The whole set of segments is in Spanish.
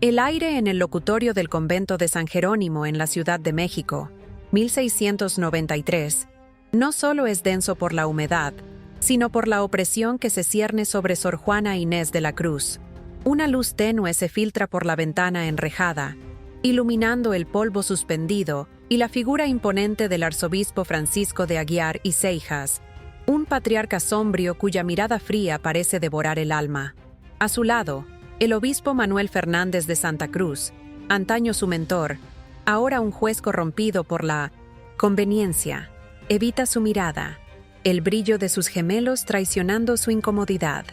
El aire en el locutorio del convento de San Jerónimo en la Ciudad de México, 1693, no solo es denso por la humedad, sino por la opresión que se cierne sobre Sor Juana Inés de la Cruz. Una luz tenue se filtra por la ventana enrejada, iluminando el polvo suspendido y la figura imponente del arzobispo Francisco de Aguiar y Seijas, un patriarca sombrío cuya mirada fría parece devorar el alma. A su lado, el obispo Manuel Fernández de Santa Cruz, antaño su mentor, ahora un juez corrompido por la conveniencia, evita su mirada, el brillo de sus gemelos traicionando su incomodidad.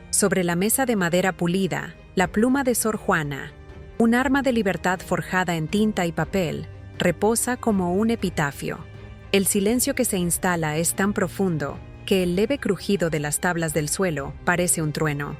Sobre la mesa de madera pulida, la pluma de Sor Juana, un arma de libertad forjada en tinta y papel, reposa como un epitafio. El silencio que se instala es tan profundo que el leve crujido de las tablas del suelo parece un trueno.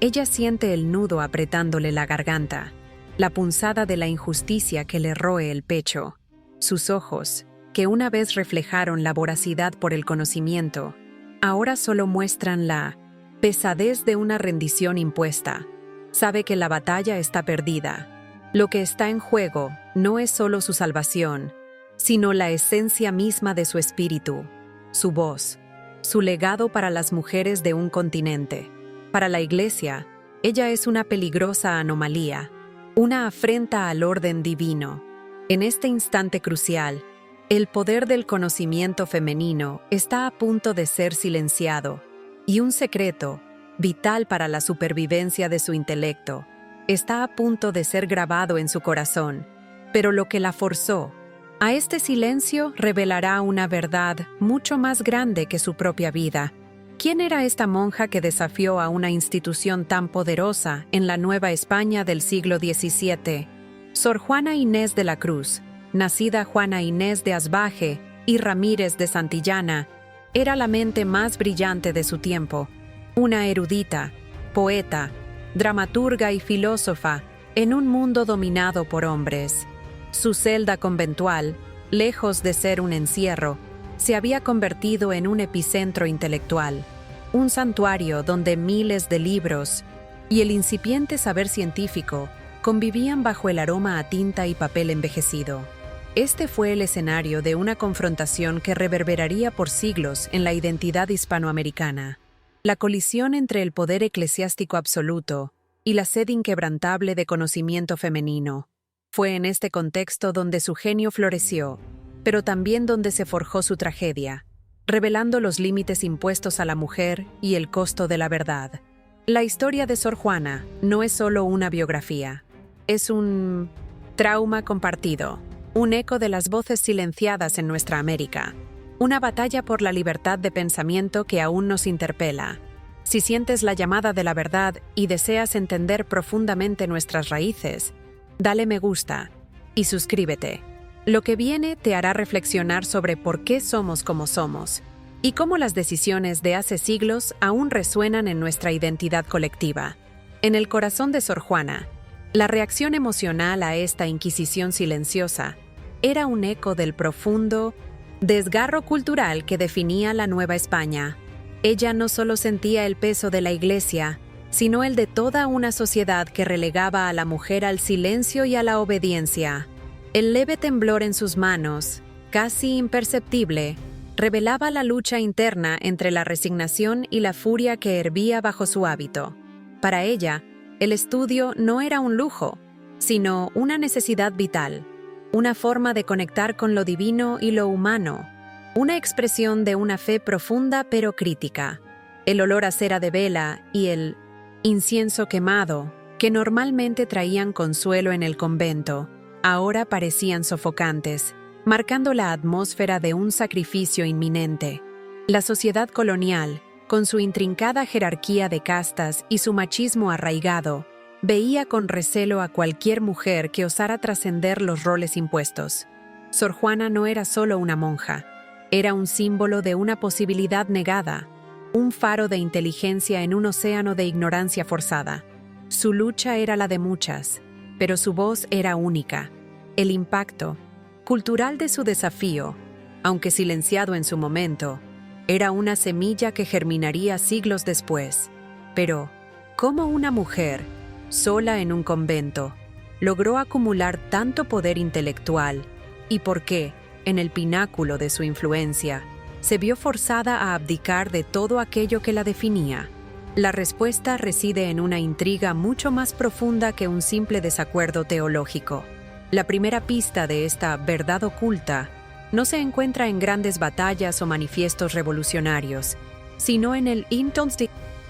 Ella siente el nudo apretándole la garganta, la punzada de la injusticia que le roe el pecho. Sus ojos, que una vez reflejaron la voracidad por el conocimiento, ahora solo muestran la pesadez de una rendición impuesta. Sabe que la batalla está perdida. Lo que está en juego no es solo su salvación, sino la esencia misma de su espíritu, su voz, su legado para las mujeres de un continente. Para la Iglesia, ella es una peligrosa anomalía, una afrenta al orden divino. En este instante crucial, el poder del conocimiento femenino está a punto de ser silenciado, y un secreto, vital para la supervivencia de su intelecto, está a punto de ser grabado en su corazón. Pero lo que la forzó a este silencio revelará una verdad mucho más grande que su propia vida. ¿Quién era esta monja que desafió a una institución tan poderosa en la Nueva España del siglo XVII? Sor Juana Inés de la Cruz, nacida Juana Inés de Asbaje y Ramírez de Santillana, era la mente más brillante de su tiempo, una erudita, poeta, dramaturga y filósofa en un mundo dominado por hombres. Su celda conventual, lejos de ser un encierro, se había convertido en un epicentro intelectual, un santuario donde miles de libros y el incipiente saber científico convivían bajo el aroma a tinta y papel envejecido. Este fue el escenario de una confrontación que reverberaría por siglos en la identidad hispanoamericana. La colisión entre el poder eclesiástico absoluto y la sed inquebrantable de conocimiento femenino. Fue en este contexto donde su genio floreció, pero también donde se forjó su tragedia, revelando los límites impuestos a la mujer y el costo de la verdad. La historia de Sor Juana no es solo una biografía, es un trauma compartido, un eco de las voces silenciadas en nuestra América, una batalla por la libertad de pensamiento que aún nos interpela. Si sientes la llamada de la verdad y deseas entender profundamente nuestras raíces, dale me gusta y suscríbete. Lo que viene te hará reflexionar sobre por qué somos como somos y cómo las decisiones de hace siglos aún resuenan en nuestra identidad colectiva. En el corazón de Sor Juana, la reacción emocional a esta inquisición silenciosa era un eco del profundo desgarro cultural que definía la Nueva España. Ella no solo sentía el peso de la Iglesia, sino el de toda una sociedad que relegaba a la mujer al silencio y a la obediencia. El leve temblor en sus manos, casi imperceptible, revelaba la lucha interna entre la resignación y la furia que hervía bajo su hábito. Para ella, el estudio no era un lujo, sino una necesidad vital, una forma de conectar con lo divino y lo humano, una expresión de una fe profunda pero crítica. El olor a cera de vela y el incienso quemado, que normalmente traían consuelo en el convento, ahora parecían sofocantes, marcando la atmósfera de un sacrificio inminente. La sociedad colonial, con su intrincada jerarquía de castas y su machismo arraigado, veía con recelo a cualquier mujer que osara trascender los roles impuestos. Sor Juana no era solo una monja, era un símbolo de una posibilidad negada, un faro de inteligencia en un océano de ignorancia forzada. Su lucha era la de muchas, pero su voz era única. El impacto cultural de su desafío, aunque silenciado en su momento, era una semilla que germinaría siglos después. Pero, ¿cómo una mujer, sola en un convento, logró acumular tanto poder intelectual y por qué, en el pináculo de su influencia, se vio forzada a abdicar de todo aquello que la definía? La respuesta reside en una intriga mucho más profunda que un simple desacuerdo teológico. La primera pista de esta verdad oculta no se encuentra en grandes batallas o manifiestos revolucionarios, sino en el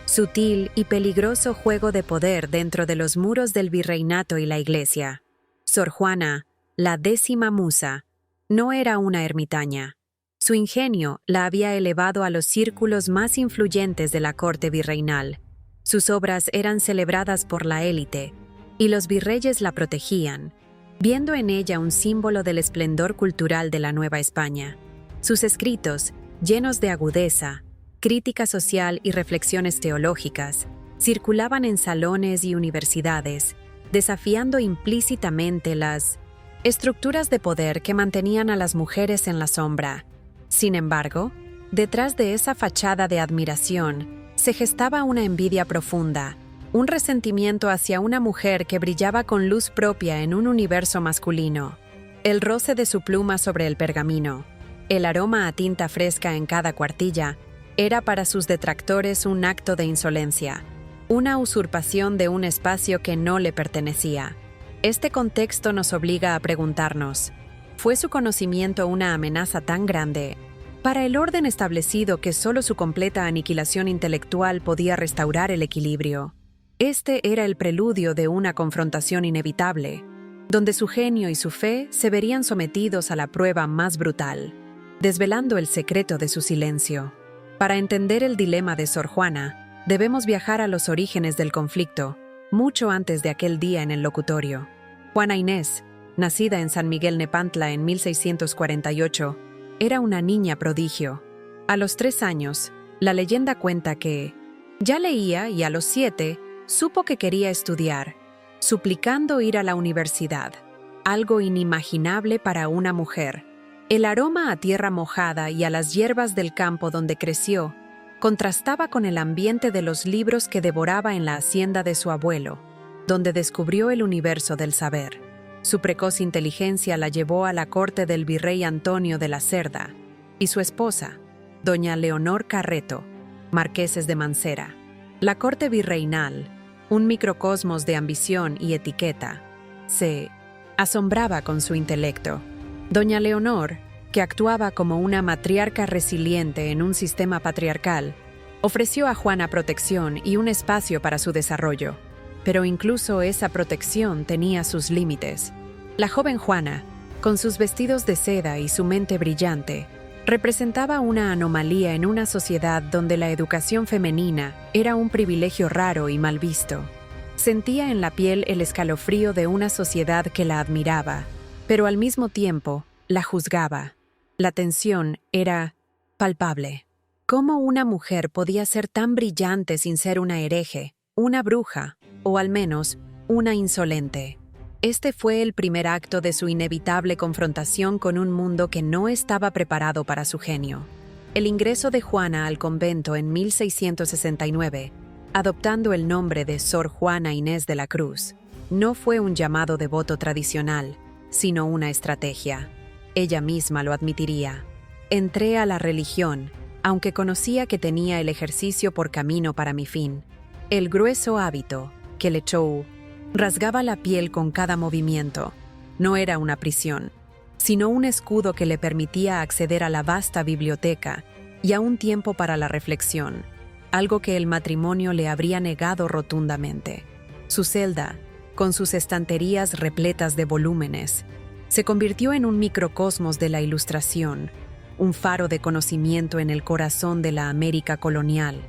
sutil y peligroso juego de poder dentro de los muros del virreinato y la Iglesia. Sor Juana, la 10ª musa, no era una ermitaña. Su ingenio la había elevado a los círculos más influyentes de la corte virreinal. Sus obras eran celebradas por la élite, y los virreyes la protegían, viendo en ella un símbolo del esplendor cultural de la Nueva España. Sus escritos, llenos de agudeza, crítica social y reflexiones teológicas, circulaban en salones y universidades, desafiando implícitamente las estructuras de poder que mantenían a las mujeres en la sombra. Sin embargo, detrás de esa fachada de admiración, se gestaba una envidia profunda, un resentimiento hacia una mujer que brillaba con luz propia en un universo masculino. El roce de su pluma sobre el pergamino, el aroma a tinta fresca en cada cuartilla, era para sus detractores un acto de insolencia, una usurpación de un espacio que no le pertenecía. Este contexto nos obliga a preguntarnos, ¿fue su conocimiento una amenaza tan grande para el orden establecido que solo su completa aniquilación intelectual podía restaurar el equilibrio? Este era el preludio de una confrontación inevitable, donde su genio y su fe se verían sometidos a la prueba más brutal, desvelando el secreto de su silencio. Para entender el dilema de Sor Juana, debemos viajar a los orígenes del conflicto, mucho antes de aquel día en el locutorio. Juana Inés, nacida en San Miguel Nepantla en 1648, era una niña prodigio. A los 3 años, la leyenda cuenta que ya leía y a los 7 supo que quería estudiar, suplicando ir a la universidad, algo inimaginable para una mujer. El aroma a tierra mojada y a las hierbas del campo donde creció contrastaba con el ambiente de los libros que devoraba en la hacienda de su abuelo, donde descubrió el universo del saber. Su precoz inteligencia la llevó a la corte del virrey Antonio de la Cerda y su esposa, doña Leonor Carreto, marqueses de Mancera. La corte virreinal, un microcosmos de ambición y etiqueta, se asombraba con su intelecto. Doña Leonor, que actuaba como una matriarca resiliente en un sistema patriarcal, ofreció a Juana protección y un espacio para su desarrollo. Pero incluso esa protección tenía sus límites. La joven Juana, con sus vestidos de seda y su mente brillante, representaba una anomalía en una sociedad donde la educación femenina era un privilegio raro y mal visto. Sentía en la piel el escalofrío de una sociedad que la admiraba, pero al mismo tiempo la juzgaba. La tensión era palpable. ¿Cómo una mujer podía ser tan brillante sin ser una hereje, una bruja, o al menos una insolente? Este fue el primer acto de su inevitable confrontación con un mundo que no estaba preparado para su genio. El ingreso de Juana al convento en 1669, adoptando el nombre de Sor Juana Inés de la Cruz, no fue un llamado de voto tradicional, sino una estrategia. Ella misma lo admitiría. Entré a la religión, aunque conocía que tenía el ejercicio por camino para mi fin. El grueso hábito, que le echó, rasgaba la piel con cada movimiento. No era una prisión, sino un escudo que le permitía acceder a la vasta biblioteca y a un tiempo para la reflexión, algo que el matrimonio le habría negado rotundamente. Su celda, con sus estanterías repletas de volúmenes, se convirtió en un microcosmos de la Ilustración, un faro de conocimiento en el corazón de la América colonial.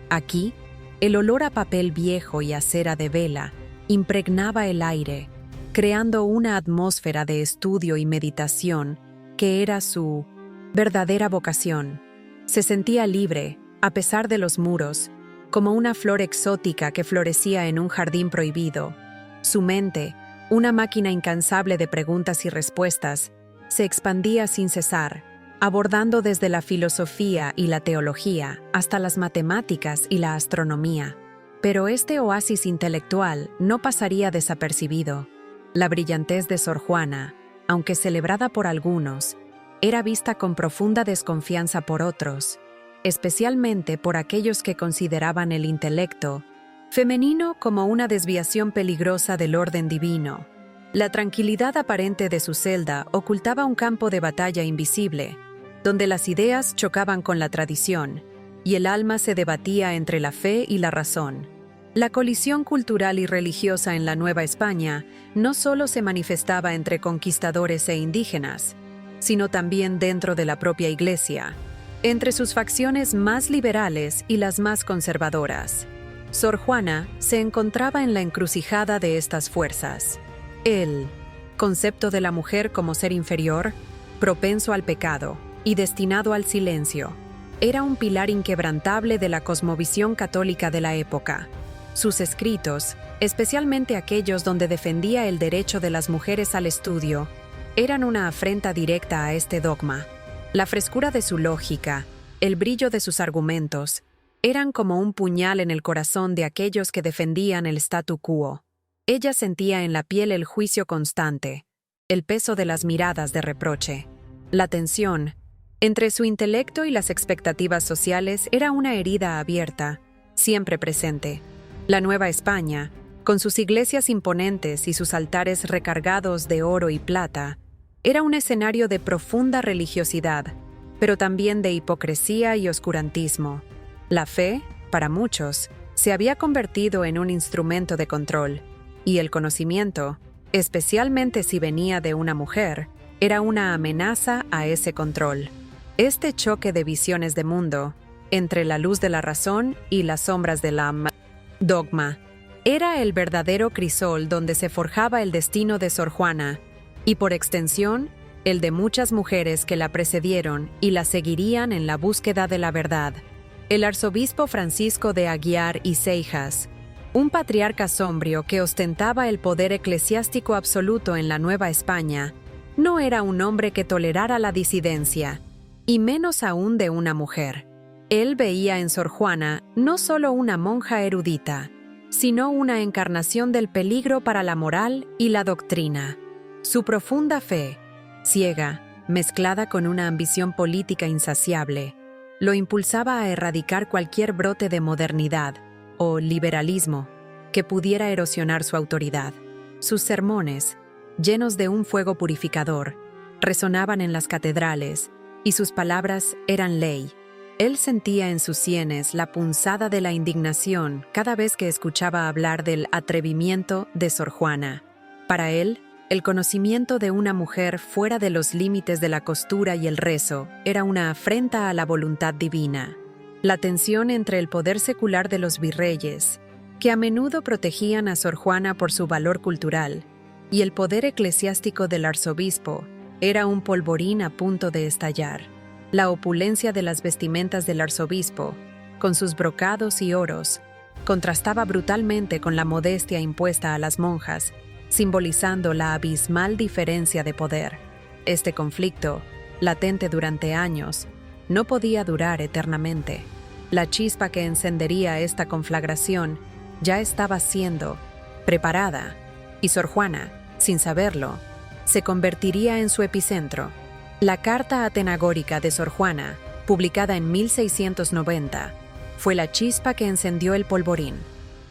Aquí, el olor a papel viejo y a cera de vela impregnaba el aire, creando una atmósfera de estudio y meditación que era su verdadera vocación. Se sentía libre, a pesar de los muros, como una flor exótica que florecía en un jardín prohibido. Su mente, una máquina incansable de preguntas y respuestas, se expandía sin cesar, abordando desde la filosofía y la teología hasta las matemáticas y la astronomía. Pero este oasis intelectual no pasaría desapercibido. La brillantez de Sor Juana, aunque celebrada por algunos, era vista con profunda desconfianza por otros, especialmente por aquellos que consideraban el intelecto femenino como una desviación peligrosa del orden divino. La tranquilidad aparente de su celda ocultaba un campo de batalla invisible, donde las ideas chocaban con la tradición, y el alma se debatía entre la fe y la razón. La colisión cultural y religiosa en la Nueva España no solo se manifestaba entre conquistadores e indígenas, sino también dentro de la propia Iglesia, entre sus facciones más liberales y las más conservadoras. Sor Juana se encontraba en la encrucijada de estas fuerzas. El concepto de la mujer como ser inferior, propenso al pecado y destinado al silencio, era un pilar inquebrantable de la cosmovisión católica de la época. Sus escritos, especialmente aquellos donde defendía el derecho de las mujeres al estudio, eran una afrenta directa a este dogma. La frescura de su lógica, el brillo de sus argumentos, eran como un puñal en el corazón de aquellos que defendían el statu quo. Ella sentía en la piel el juicio constante, el peso de las miradas de reproche. La tensión entre su intelecto y las expectativas sociales era una herida abierta, siempre presente. La Nueva España, con sus iglesias imponentes y sus altares recargados de oro y plata, era un escenario de profunda religiosidad, pero también de hipocresía y oscurantismo. La fe, para muchos, se había convertido en un instrumento de control, y el conocimiento, especialmente si venía de una mujer, era una amenaza a ese control. Este choque de visiones de mundo, entre la luz de la razón y las sombras del dogma, era el verdadero crisol donde se forjaba el destino de Sor Juana, y por extensión, el de muchas mujeres que la precedieron y la seguirían en la búsqueda de la verdad. El arzobispo Francisco de Aguiar y Seijas, un patriarca sombrío que ostentaba el poder eclesiástico absoluto en la Nueva España, no era un hombre que tolerara la disidencia, y menos aún de una mujer. Él veía en Sor Juana no solo una monja erudita, sino una encarnación del peligro para la moral y la doctrina. Su profunda fe, ciega, mezclada con una ambición política insaciable, lo impulsaba a erradicar cualquier brote de modernidad o liberalismo que pudiera erosionar su autoridad. Sus sermones, llenos de un fuego purificador, resonaban en las catedrales y sus palabras eran ley. Él sentía en sus sienes la punzada de la indignación cada vez que escuchaba hablar del atrevimiento de Sor Juana. Para él, el conocimiento de una mujer fuera de los límites de la costura y el rezo era una afrenta a la voluntad divina. La tensión entre el poder secular de los virreyes, que a menudo protegían a Sor Juana por su valor cultural, y el poder eclesiástico del arzobispo, era un polvorín a punto de estallar. La opulencia de las vestimentas del arzobispo, con sus brocados y oros, contrastaba brutalmente con la modestia impuesta a las monjas, simbolizando la abismal diferencia de poder. Este conflicto, latente durante años, no podía durar eternamente. La chispa que encendería esta conflagración ya estaba siendo preparada, y Sor Juana, sin saberlo, se convertiría en su epicentro. La Carta Atenagórica de Sor Juana, publicada en 1690, fue la chispa que encendió el polvorín.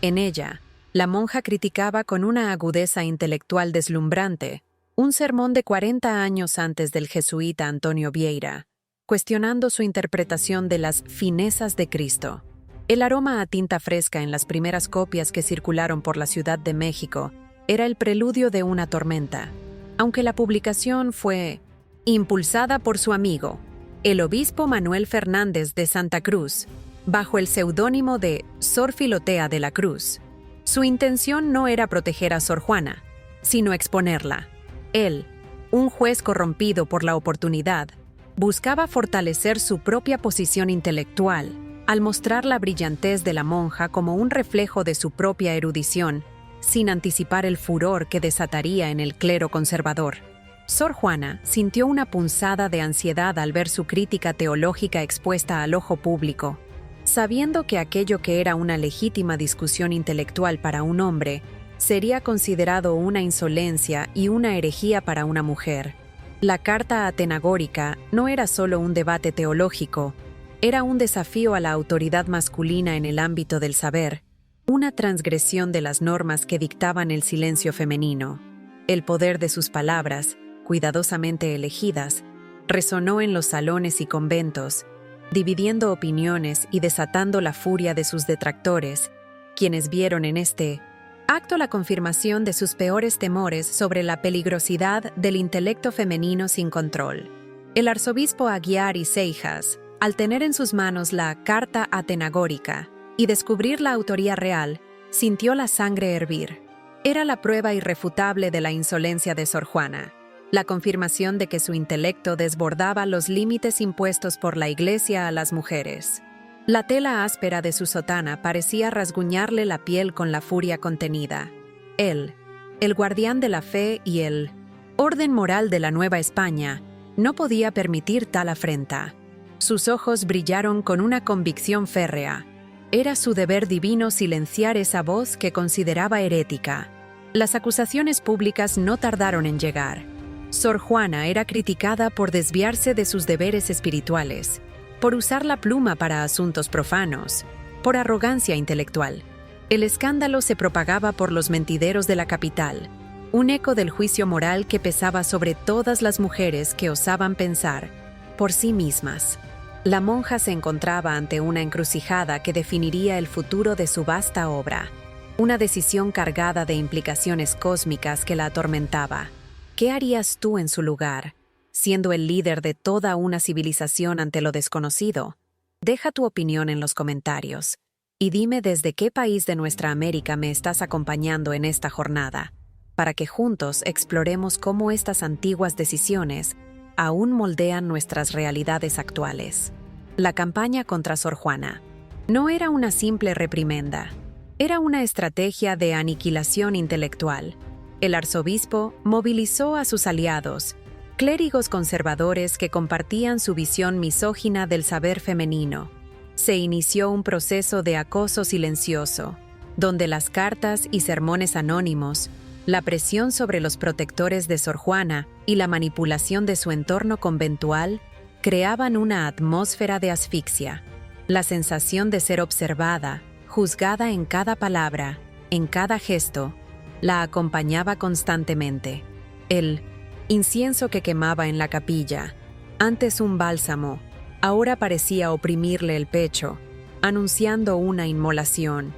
En ella, la monja criticaba con una agudeza intelectual deslumbrante un sermón de 40 años antes del jesuita Antonio Vieira, cuestionando su interpretación de las finezas de Cristo. El aroma a tinta fresca en las primeras copias que circularon por la Ciudad de México era el preludio de una tormenta, aunque la publicación fue impulsada por su amigo, el obispo Manuel Fernández de Santa Cruz, bajo el seudónimo de Sor Filotea de la Cruz. Su intención no era proteger a Sor Juana, sino exponerla. Él, un juez corrompido por la oportunidad, buscaba fortalecer su propia posición intelectual al mostrar la brillantez de la monja como un reflejo de su propia erudición, sin anticipar el furor que desataría en el clero conservador. Sor Juana sintió una punzada de ansiedad al ver su crítica teológica expuesta al ojo público. Sabiendo que aquello que era una legítima discusión intelectual para un hombre sería considerado una insolencia y una herejía para una mujer. La Carta Atenagórica no era solo un debate teológico, era un desafío a la autoridad masculina en el ámbito del saber, una transgresión de las normas que dictaban el silencio femenino. El poder de sus palabras, cuidadosamente elegidas, resonó en los salones y conventos, dividiendo opiniones y desatando la furia de sus detractores, quienes vieron en este acto la confirmación de sus peores temores sobre la peligrosidad del intelecto femenino sin control. El arzobispo Aguiar y Seijas, al tener en sus manos la Carta Atenagórica y descubrir la autoría real, sintió la sangre hervir. Era la prueba irrefutable de la insolencia de Sor Juana, la confirmación de que su intelecto desbordaba los límites impuestos por la Iglesia a las mujeres. La tela áspera de su sotana parecía rasguñarle la piel con la furia contenida. Él, el guardián de la fe y el orden moral de la Nueva España, no podía permitir tal afrenta. Sus ojos brillaron con una convicción férrea. Era su deber divino silenciar esa voz que consideraba herética. Las acusaciones públicas no tardaron en llegar. Sor Juana era criticada por desviarse de sus deberes espirituales, por usar la pluma para asuntos profanos, por arrogancia intelectual. El escándalo se propagaba por los mentideros de la capital, un eco del juicio moral que pesaba sobre todas las mujeres que osaban pensar por sí mismas. La monja se encontraba ante una encrucijada que definiría el futuro de su vasta obra, una decisión cargada de implicaciones cósmicas que la atormentaba. ¿Qué harías tú en su lugar, siendo el líder de toda una civilización ante lo desconocido? Deja tu opinión en los comentarios y dime desde qué país de nuestra América me estás acompañando en esta jornada, para que juntos exploremos cómo estas antiguas decisiones aún moldean nuestras realidades actuales. La campaña contra Sor Juana no era una simple reprimenda, era una estrategia de aniquilación intelectual. El arzobispo movilizó a sus aliados, clérigos conservadores que compartían su visión misógina del saber femenino. Se inició un proceso de acoso silencioso, donde las cartas y sermones anónimos, la presión sobre los protectores de Sor Juana y la manipulación de su entorno conventual creaban una atmósfera de asfixia. La sensación de ser observada, juzgada en cada palabra, en cada gesto, la acompañaba constantemente. El incienso que quemaba en la capilla, antes un bálsamo, ahora parecía oprimirle el pecho, anunciando una inmolación.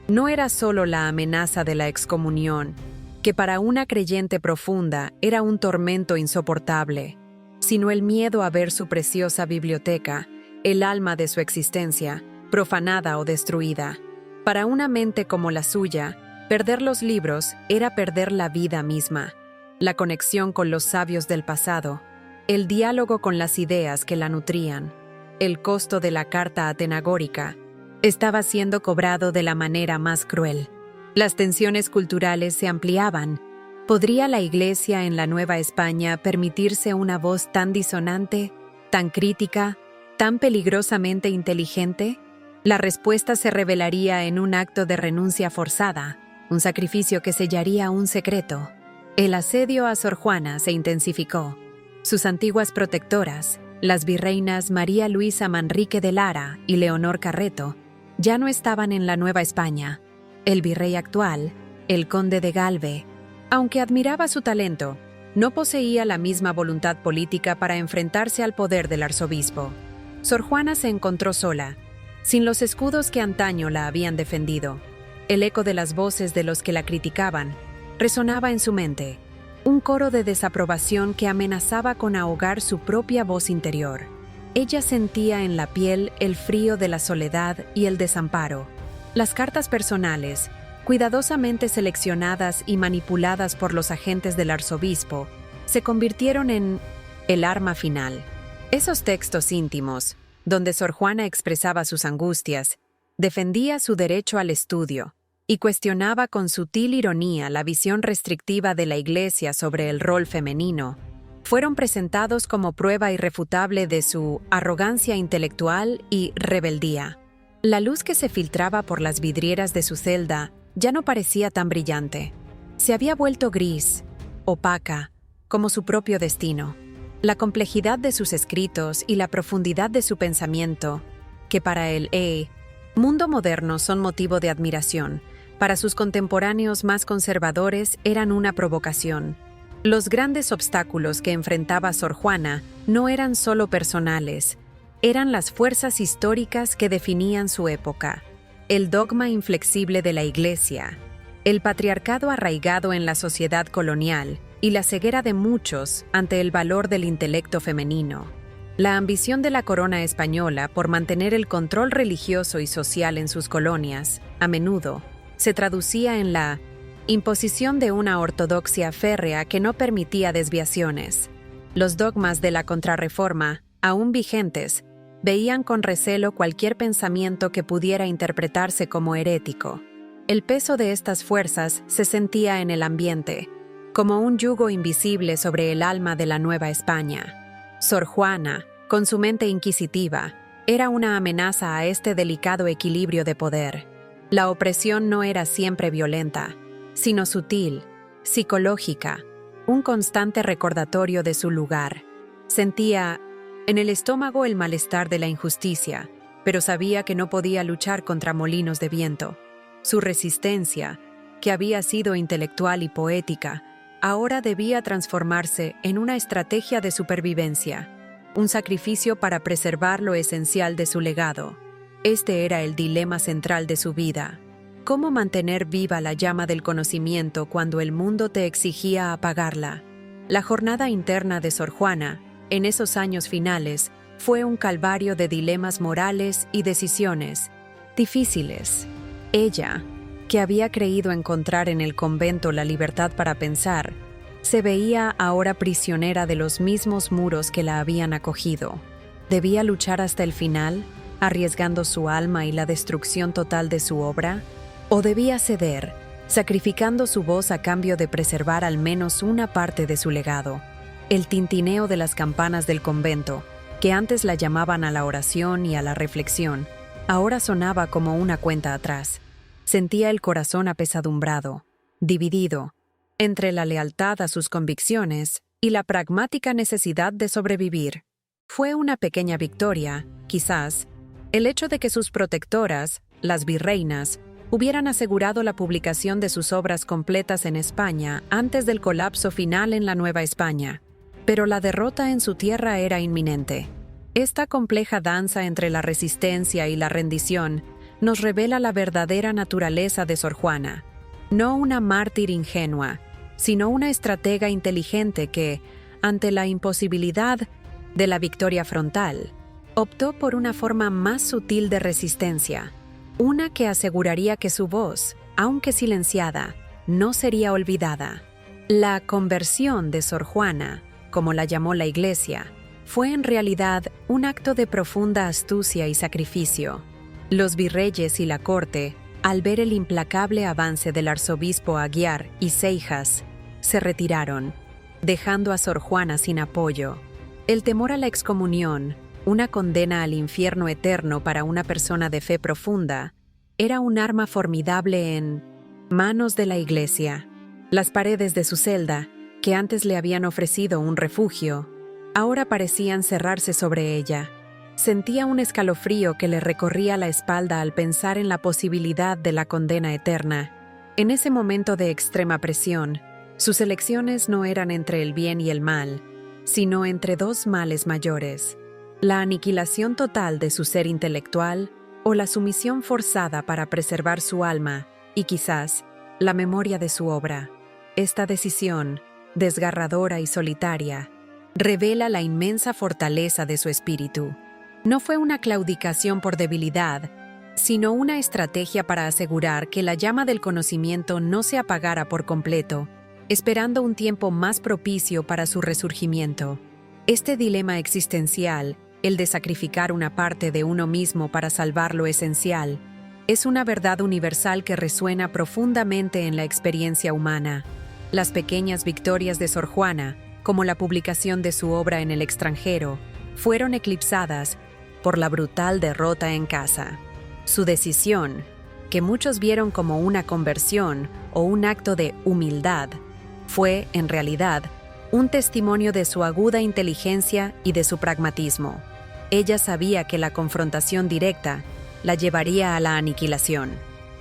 No era solo la amenaza de la excomunión, que para una creyente profunda era un tormento insoportable, sino el miedo a ver su preciosa biblioteca, el alma de su existencia, profanada o destruida. Para una mente como la suya, perder los libros era perder la vida misma, la conexión con los sabios del pasado, el diálogo con las ideas que la nutrían. El costo de la Carta Atenagórica estaba siendo cobrado de la manera más cruel. Las tensiones culturales se ampliaban. ¿Podría la Iglesia en la Nueva España permitirse una voz tan disonante, tan crítica, tan peligrosamente inteligente? La respuesta se revelaría en un acto de renuncia forzada, un sacrificio que sellaría un secreto. El asedio a Sor Juana se intensificó. Sus antiguas protectoras, las virreinas María Luisa Manrique de Lara y Leonor Carreto, ya no estaban en la Nueva España. El virrey actual, el conde de Galve, aunque admiraba su talento, no poseía la misma voluntad política para enfrentarse al poder del arzobispo. Sor Juana se encontró sola, sin los escudos que antaño la habían defendido. El eco de las voces de los que la criticaban resonaba en su mente, un coro de desaprobación que amenazaba con ahogar su propia voz interior. Ella sentía en la piel el frío de la soledad y el desamparo. Las cartas personales, cuidadosamente seleccionadas y manipuladas por los agentes del arzobispo, se convirtieron en el arma final. Esos textos íntimos, donde Sor Juana expresaba sus angustias, defendía su derecho al estudio y cuestionaba con sutil ironía la visión restrictiva de la Iglesia sobre el rol femenino, fueron presentados como prueba irrefutable de su arrogancia intelectual y rebeldía. La luz que se filtraba por las vidrieras de su celda ya no parecía tan brillante. Se había vuelto gris, opaca, como su propio destino. La complejidad de sus escritos y la profundidad de su pensamiento, que para el mundo moderno son motivo de admiración, para sus contemporáneos más conservadores eran una provocación. Los grandes obstáculos que enfrentaba Sor Juana no eran solo personales, eran las fuerzas históricas que definían su época, el dogma inflexible de la Iglesia, el patriarcado arraigado en la sociedad colonial y la ceguera de muchos ante el valor del intelecto femenino. La ambición de la corona española por mantener el control religioso y social en sus colonias, a menudo, se traducía en la imposición de una ortodoxia férrea que no permitía desviaciones. Los dogmas de la Contrarreforma, aún vigentes, veían con recelo cualquier pensamiento que pudiera interpretarse como herético. El peso de estas fuerzas se sentía en el ambiente, como un yugo invisible sobre el alma de la Nueva España. Sor Juana, con su mente inquisitiva, era una amenaza a este delicado equilibrio de poder. La opresión no era siempre violenta, sino sutil, psicológica, un constante recordatorio de su lugar. Sentía en el estómago el malestar de la injusticia, pero sabía que no podía luchar contra molinos de viento. Su resistencia, que había sido intelectual y poética, ahora debía transformarse en una estrategia de supervivencia, un sacrificio para preservar lo esencial de su legado. Este era el dilema central de su vida. ¿Cómo mantener viva la llama del conocimiento cuando el mundo te exigía apagarla? La jornada interna de Sor Juana, en esos años finales, fue un calvario de dilemas morales y decisiones difíciles. Ella, que había creído encontrar en el convento la libertad para pensar, se veía ahora prisionera de los mismos muros que la habían acogido. ¿Debía luchar hasta el final, arriesgando su alma y la destrucción total de su obra? ¿O debía ceder, sacrificando su voz a cambio de preservar al menos una parte de su legado? El tintineo de las campanas del convento, que antes la llamaban a la oración y a la reflexión, ahora sonaba como una cuenta atrás. Sentía el corazón apesadumbrado, dividido, entre la lealtad a sus convicciones y la pragmática necesidad de sobrevivir. Fue una pequeña victoria, quizás, el hecho de que sus protectoras, las virreinas, hubieran asegurado la publicación de sus obras completas en España antes del colapso final en la Nueva España. Pero la derrota en su tierra era inminente. Esta compleja danza entre la resistencia y la rendición nos revela la verdadera naturaleza de Sor Juana. No una mártir ingenua, sino una estratega inteligente que, ante la imposibilidad de la victoria frontal, optó por una forma más sutil de resistencia, una que aseguraría que su voz, aunque silenciada, no sería olvidada. La conversión de Sor Juana, como la llamó la Iglesia, fue en realidad un acto de profunda astucia y sacrificio. Los virreyes y la corte, al ver el implacable avance del arzobispo Aguiar y Seijas, se retiraron, dejando a Sor Juana sin apoyo. El temor a la excomunión, una condena al infierno eterno para una persona de fe profunda, era un arma formidable en manos de la Iglesia. Las paredes de su celda, que antes le habían ofrecido un refugio, ahora parecían cerrarse sobre ella. Sentía un escalofrío que le recorría la espalda al pensar en la posibilidad de la condena eterna. En ese momento de extrema presión, sus elecciones no eran entre el bien y el mal, sino entre dos males mayores: la aniquilación total de su ser intelectual o la sumisión forzada para preservar su alma y quizás la memoria de su obra. Esta decisión, desgarradora y solitaria, revela la inmensa fortaleza de su espíritu. No fue una claudicación por debilidad, sino una estrategia para asegurar que la llama del conocimiento no se apagara por completo, esperando un tiempo más propicio para su resurgimiento. Este dilema existencial, el de sacrificar una parte de uno mismo para salvar lo esencial, es una verdad universal que resuena profundamente en la experiencia humana. Las pequeñas victorias de Sor Juana, como la publicación de su obra en el extranjero, fueron eclipsadas por la brutal derrota en casa. Su decisión, que muchos vieron como una conversión o un acto de humildad, fue, en realidad, un testimonio de su aguda inteligencia y de su pragmatismo. Ella sabía que la confrontación directa la llevaría a la aniquilación.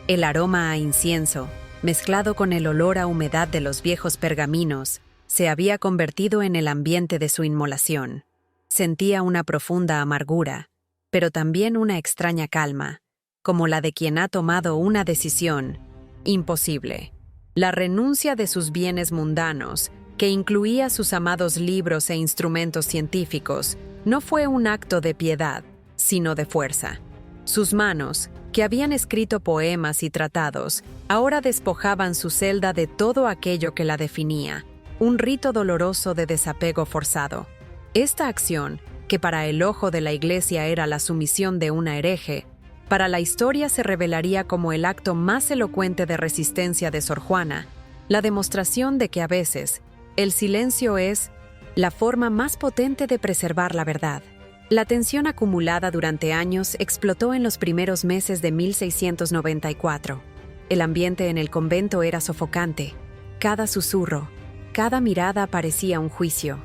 El aroma a incienso, mezclado con el olor a humedad de los viejos pergaminos, se había convertido en el ambiente de su inmolación. Sentía una profunda amargura, pero también una extraña calma, como la de quien ha tomado una decisión imposible. La renuncia de sus bienes mundanos, que incluía sus amados libros e instrumentos científicos, no fue un acto de piedad, sino de fuerza. Sus manos, que habían escrito poemas y tratados, ahora despojaban su celda de todo aquello que la definía, un rito doloroso de desapego forzado. Esta acción, que para el ojo de la Iglesia era la sumisión de una hereje, para la historia se revelaría como el acto más elocuente de resistencia de Sor Juana, la demostración de que a veces el silencio es la forma más potente de preservar la verdad. La tensión acumulada durante años explotó en los primeros meses de 1694. El ambiente en el convento era sofocante. Cada susurro, cada mirada parecía un juicio.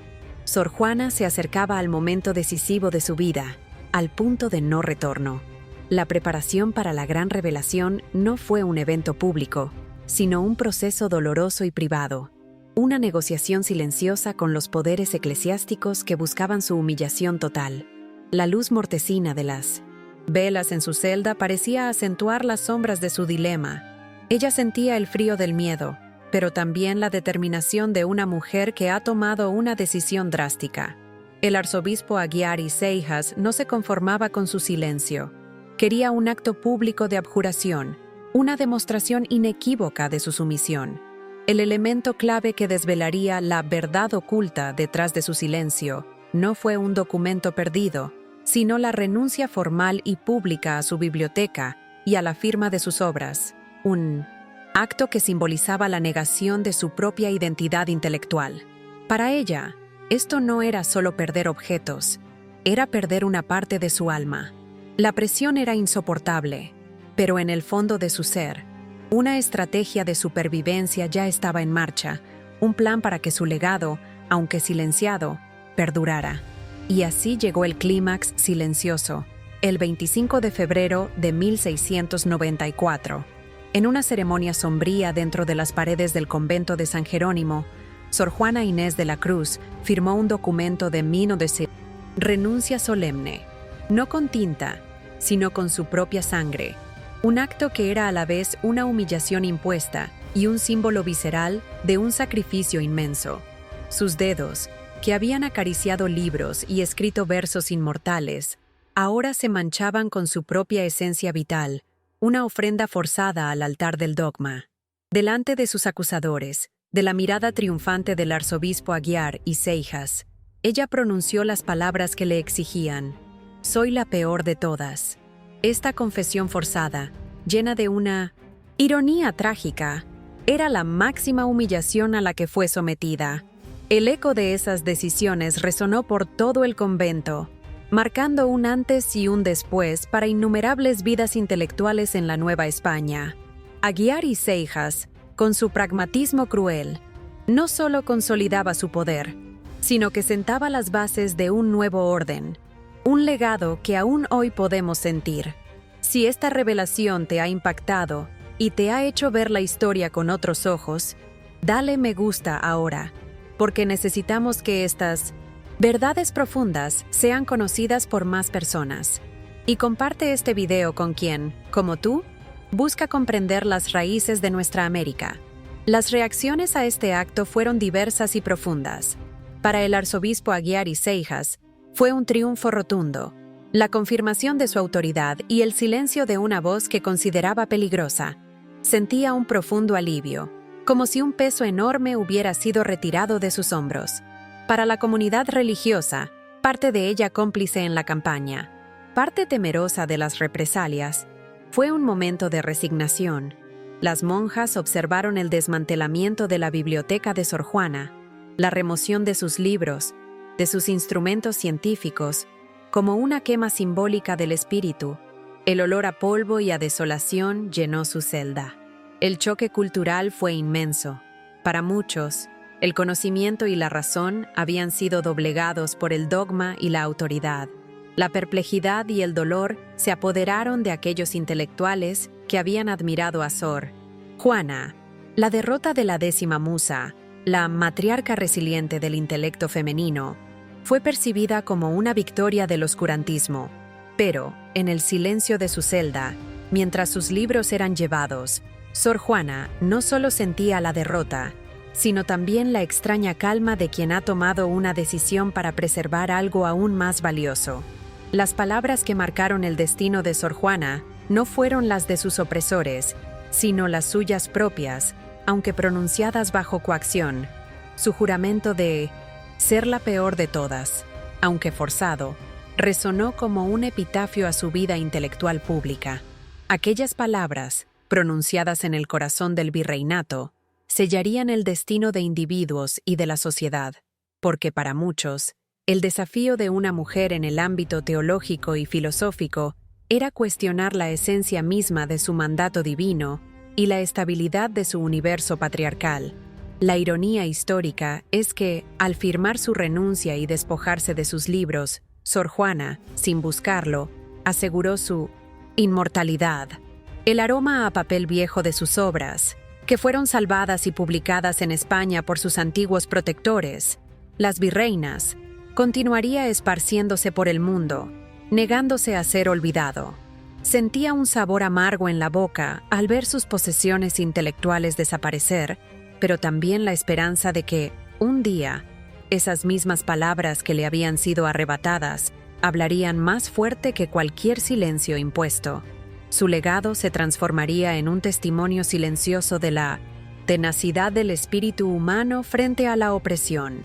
Sor Juana se acercaba al momento decisivo de su vida, al punto de no retorno. La preparación para la gran revelación no fue un evento público, sino un proceso doloroso y privado, una negociación silenciosa con los poderes eclesiásticos que buscaban su humillación total. La luz mortecina de las velas en su celda parecía acentuar las sombras de su dilema. Ella sentía el frío del miedo, pero también la determinación de una mujer que ha tomado una decisión drástica. El arzobispo Aguiar y Seijas no se conformaba con su silencio. Quería un acto público de abjuración, una demostración inequívoca de su sumisión. El elemento clave que desvelaría la verdad oculta detrás de su silencio no fue un documento perdido, sino la renuncia formal y pública a su biblioteca y a la firma de sus obras, un acto que simbolizaba la negación de su propia identidad intelectual. Para ella, esto no era solo perder objetos, era perder una parte de su alma. La presión era insoportable, pero en el fondo de su ser, una estrategia de supervivencia ya estaba en marcha, un plan para que su legado, aunque silenciado, perdurara. Y así llegó el clímax silencioso, el 25 de febrero de 1694. En una ceremonia sombría dentro de las paredes del convento de San Jerónimo, Sor Juana Inés de la Cruz firmó un documento de mino de renuncia solemne, no con tinta, sino con su propia sangre, un acto que era a la vez una humillación impuesta y un símbolo visceral de un sacrificio inmenso. Sus dedos, que habían acariciado libros y escrito versos inmortales, ahora se manchaban con su propia esencia vital, una ofrenda forzada al altar del dogma. Delante de sus acusadores, de la mirada triunfante del arzobispo Aguiar y Seijas, ella pronunció las palabras que le exigían: «Soy la peor de todas». Esta confesión forzada, llena de una ironía trágica, era la máxima humillación a la que fue sometida. El eco de esas decisiones resonó por todo el convento, marcando un antes y un después para innumerables vidas intelectuales en la Nueva España. Aguiar y Seijas, con su pragmatismo cruel, no solo consolidaba su poder, sino que sentaba las bases de un nuevo orden, un legado que aún hoy podemos sentir. Si esta revelación te ha impactado y te ha hecho ver la historia con otros ojos, dale me gusta ahora, porque necesitamos que estas verdades profundas sean conocidas por más personas. Y comparte este video con quien, como tú, busca comprender las raíces de nuestra América. Las reacciones a este acto fueron diversas y profundas. Para el arzobispo Aguiar y Seijas, fue un triunfo rotundo, la confirmación de su autoridad y el silencio de una voz que consideraba peligrosa. Sentía un profundo alivio, como si un peso enorme hubiera sido retirado de sus hombros. Para la comunidad religiosa, parte de ella cómplice en la campaña, parte temerosa de las represalias, fue un momento de resignación. Las monjas observaron el desmantelamiento de la biblioteca de Sor Juana, la remoción de sus libros, de sus instrumentos científicos, como una quema simbólica del espíritu, El olor a polvo y a desolación llenó su celda. El choque cultural fue inmenso. Para muchos, el conocimiento y la razón habían sido doblegados por el dogma y la autoridad. La perplejidad y el dolor se apoderaron de aquellos intelectuales que habían admirado a Sor Juana. La derrota de la 10ª musa, la matriarca resiliente del intelecto femenino, fue percibida como una victoria del oscurantismo. Pero, en el silencio de su celda, mientras sus libros eran llevados, Sor Juana no solo sentía la derrota, sino también la extraña calma de quien ha tomado una decisión para preservar algo aún más valioso. Las palabras que marcaron el destino de Sor Juana no fueron las de sus opresores, sino las suyas propias, aunque pronunciadas bajo coacción. Su juramento de ser la peor de todas, aunque forzado, resonó como un epitafio a su vida intelectual pública. Aquellas palabras, pronunciadas en el corazón del virreinato, sellarían el destino de individuos y de la sociedad, porque para muchos, el desafío de una mujer en el ámbito teológico y filosófico era cuestionar la esencia misma de su mandato divino y la estabilidad de su universo patriarcal. La ironía histórica es que, al firmar su renuncia y despojarse de sus libros, Sor Juana, sin buscarlo, aseguró su inmortalidad. El aroma a papel viejo de sus obras, que fueron salvadas y publicadas en España por sus antiguos protectores, las virreinas, continuaría esparciéndose por el mundo, negándose a ser olvidado. Sentía un sabor amargo en la boca al ver sus posesiones intelectuales desaparecer, pero también la esperanza de que, un día, esas mismas palabras que le habían sido arrebatadas hablarían más fuerte que cualquier silencio impuesto. Su legado se transformaría en un testimonio silencioso de la tenacidad del espíritu humano frente a la opresión.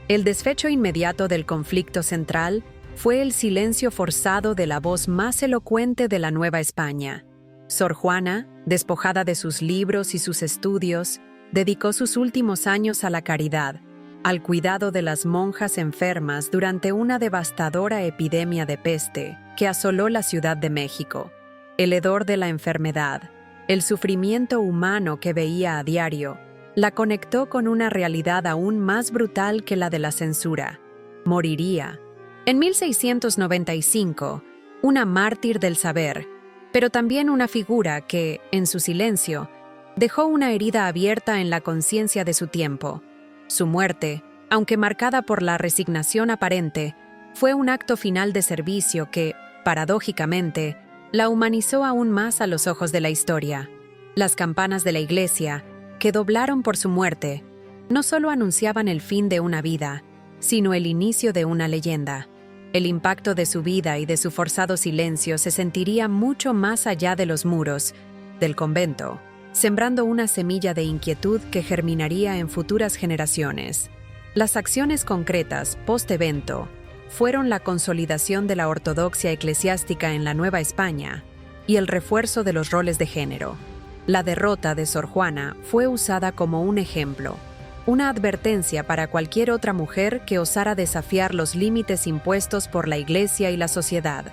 El desfecho inmediato del conflicto central fue el silencio forzado de la voz más elocuente de la Nueva España. Sor Juana, despojada de sus libros y sus estudios, dedicó sus últimos años a la caridad, al cuidado de las monjas enfermas durante una devastadora epidemia de peste que asoló la Ciudad de México. El hedor de la enfermedad, el sufrimiento humano que veía a diario, la conectó con una realidad aún más brutal que la de la censura. Moriría. En 1695, una mártir del saber, pero también una figura que, en su silencio, dejó una herida abierta en la conciencia de su tiempo. Su muerte, aunque marcada por la resignación aparente, fue un acto final de servicio que, paradójicamente, la humanizó aún más a los ojos de la historia. Las campanas de la Iglesia, que doblaron por su muerte, no solo anunciaban el fin de una vida, sino el inicio de una leyenda. El impacto de su vida y de su forzado silencio se sentiría mucho más allá de los muros del convento, sembrando una semilla de inquietud que germinaría en futuras generaciones. Las acciones concretas, post-evento, fueron la consolidación de la ortodoxia eclesiástica en la Nueva España y el refuerzo de los roles de género. La derrota de Sor Juana fue usada como un ejemplo, una advertencia para cualquier otra mujer que osara desafiar los límites impuestos por la Iglesia y la sociedad.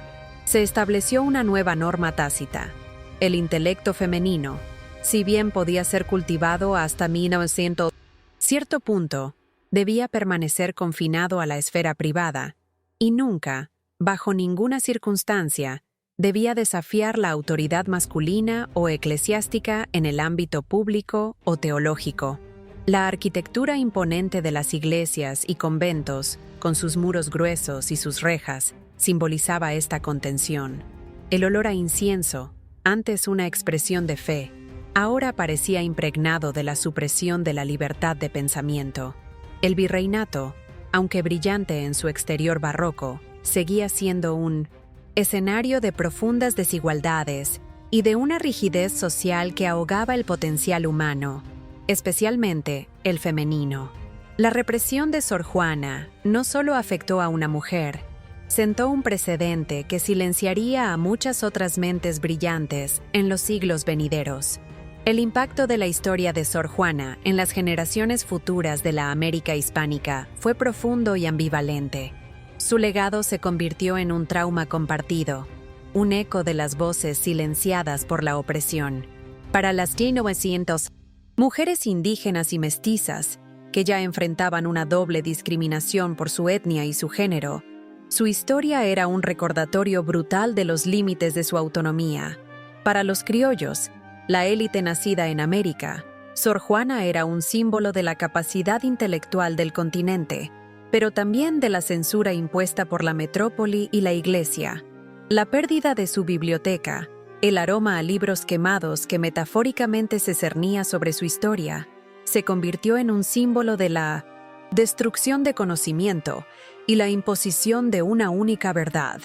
Se estableció una nueva norma tácita. El intelecto femenino, si bien podía ser cultivado hasta 1900, cierto punto, debía permanecer confinado a la esfera privada, y nunca, bajo ninguna circunstancia, debía desafiar la autoridad masculina o eclesiástica en el ámbito público o teológico. La arquitectura imponente de las iglesias y conventos, con sus muros gruesos y sus rejas, simbolizaba esta contención. El olor a incienso, antes una expresión de fe, ahora parecía impregnado de la supresión de la libertad de pensamiento. El virreinato, aunque brillante en su exterior barroco, seguía siendo un escenario de profundas desigualdades y de una rigidez social que ahogaba el potencial humano, especialmente el femenino. La represión de Sor Juana no solo afectó a una mujer, sentó un precedente que silenciaría a muchas otras mentes brillantes en los siglos venideros. El impacto de la historia de Sor Juana en las generaciones futuras de la América hispánica fue profundo y ambivalente. Su legado se convirtió en un trauma compartido, un eco de las voces silenciadas por la opresión. Para las 1900, mujeres indígenas y mestizas, que ya enfrentaban una doble discriminación por su etnia y su género, su historia era un recordatorio brutal de los límites de su autonomía. Para los criollos, la élite nacida en América, Sor Juana era un símbolo de la capacidad intelectual del continente, pero también de la censura impuesta por la metrópoli y la Iglesia. La pérdida de su biblioteca, el aroma a libros quemados que metafóricamente se cernía sobre su historia, se convirtió en un símbolo de la destrucción de conocimiento y la imposición de una única verdad.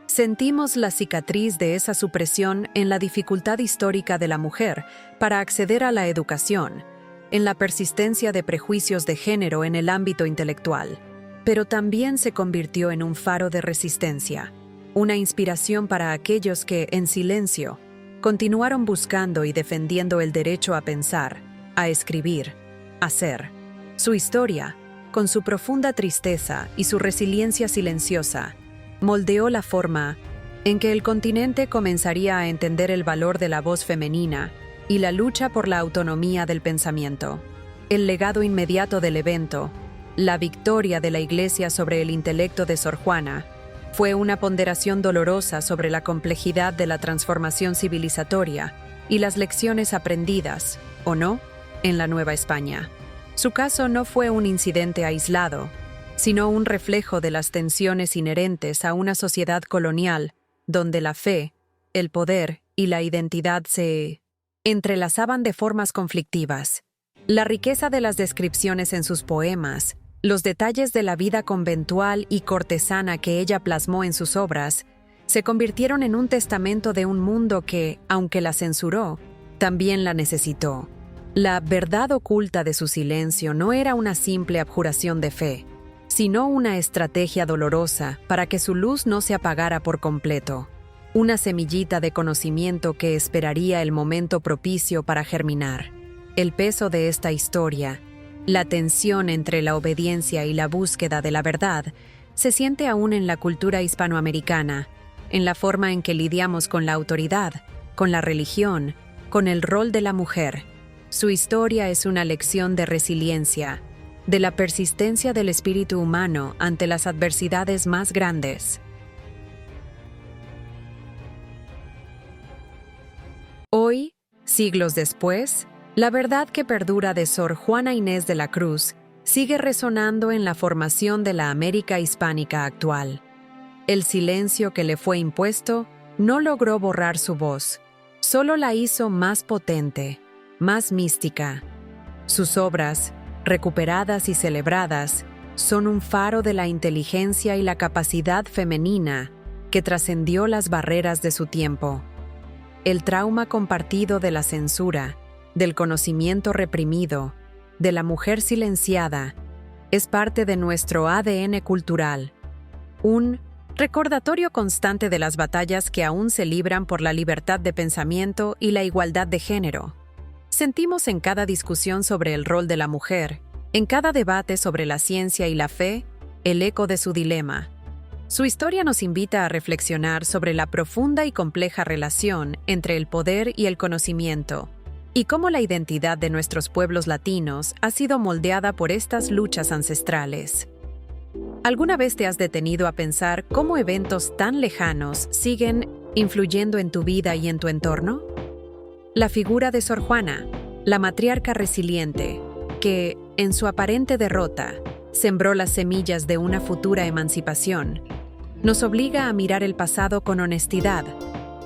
Sentimos la cicatriz de esa supresión en la dificultad histórica de la mujer para acceder a la educación, en la persistencia de prejuicios de género en el ámbito intelectual, pero también se convirtió en un faro de resistencia, una inspiración para aquellos que, en silencio, continuaron buscando y defendiendo el derecho a pensar, a escribir, a ser. Su historia, con su profunda tristeza y su resiliencia silenciosa, moldeó la forma en que el continente comenzaría a entender el valor de la voz femenina y la lucha por la autonomía del pensamiento. El legado inmediato del evento, la victoria de la Iglesia sobre el intelecto de Sor Juana, fue una ponderación dolorosa sobre la complejidad de la transformación civilizatoria y las lecciones aprendidas, ¿o no?, en la Nueva España. Su caso no fue un incidente aislado, sino un reflejo de las tensiones inherentes a una sociedad colonial donde la fe, el poder y la identidad se entrelazaban de formas conflictivas. La riqueza de las descripciones en sus poemas, los detalles de la vida conventual y cortesana que ella plasmó en sus obras, se convirtieron en un testamento de un mundo que, aunque la censuró, también la necesitó. La verdad oculta de su silencio no era una simple abjuración de fe, sino una estrategia dolorosa para que su luz no se apagara por completo, una semillita de conocimiento que esperaría el momento propicio para germinar. El peso de esta historia, la tensión entre la obediencia y la búsqueda de la verdad, se siente aún en la cultura hispanoamericana, en la forma en que lidiamos con la autoridad, con la religión, con el rol de la mujer. Su historia es una lección de resiliencia, de la persistencia del espíritu humano ante las adversidades más grandes. Hoy, siglos después, la verdad que perdura de Sor Juana Inés de la Cruz sigue resonando en la formación de la América hispánica actual. El silencio que le fue impuesto no logró borrar su voz, solo la hizo más potente, más mística. Sus obras, recuperadas y celebradas, son un faro de la inteligencia y la capacidad femenina que trascendió las barreras de su tiempo. El trauma compartido de la censura, del conocimiento reprimido, de la mujer silenciada, es parte de nuestro ADN cultural. Un recordatorio constante de las batallas que aún se libran por la libertad de pensamiento y la igualdad de género. Sentimos en cada discusión sobre el rol de la mujer, en cada debate sobre la ciencia y la fe, el eco de su dilema. Su historia nos invita a reflexionar sobre la profunda y compleja relación entre el poder y el conocimiento, y cómo la identidad de nuestros pueblos latinos ha sido moldeada por estas luchas ancestrales. ¿Alguna vez te has detenido a pensar cómo eventos tan lejanos siguen influyendo en tu vida y en tu entorno? La figura de Sor Juana, la matriarca resiliente, que, en su aparente derrota, sembró las semillas de una futura emancipación, nos obliga a mirar el pasado con honestidad,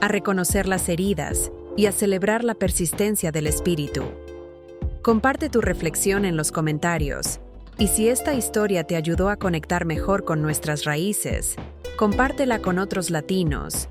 a reconocer las heridas y a celebrar la persistencia del espíritu. Comparte tu reflexión en los comentarios, y si esta historia te ayudó a conectar mejor con nuestras raíces, compártela con otros latinos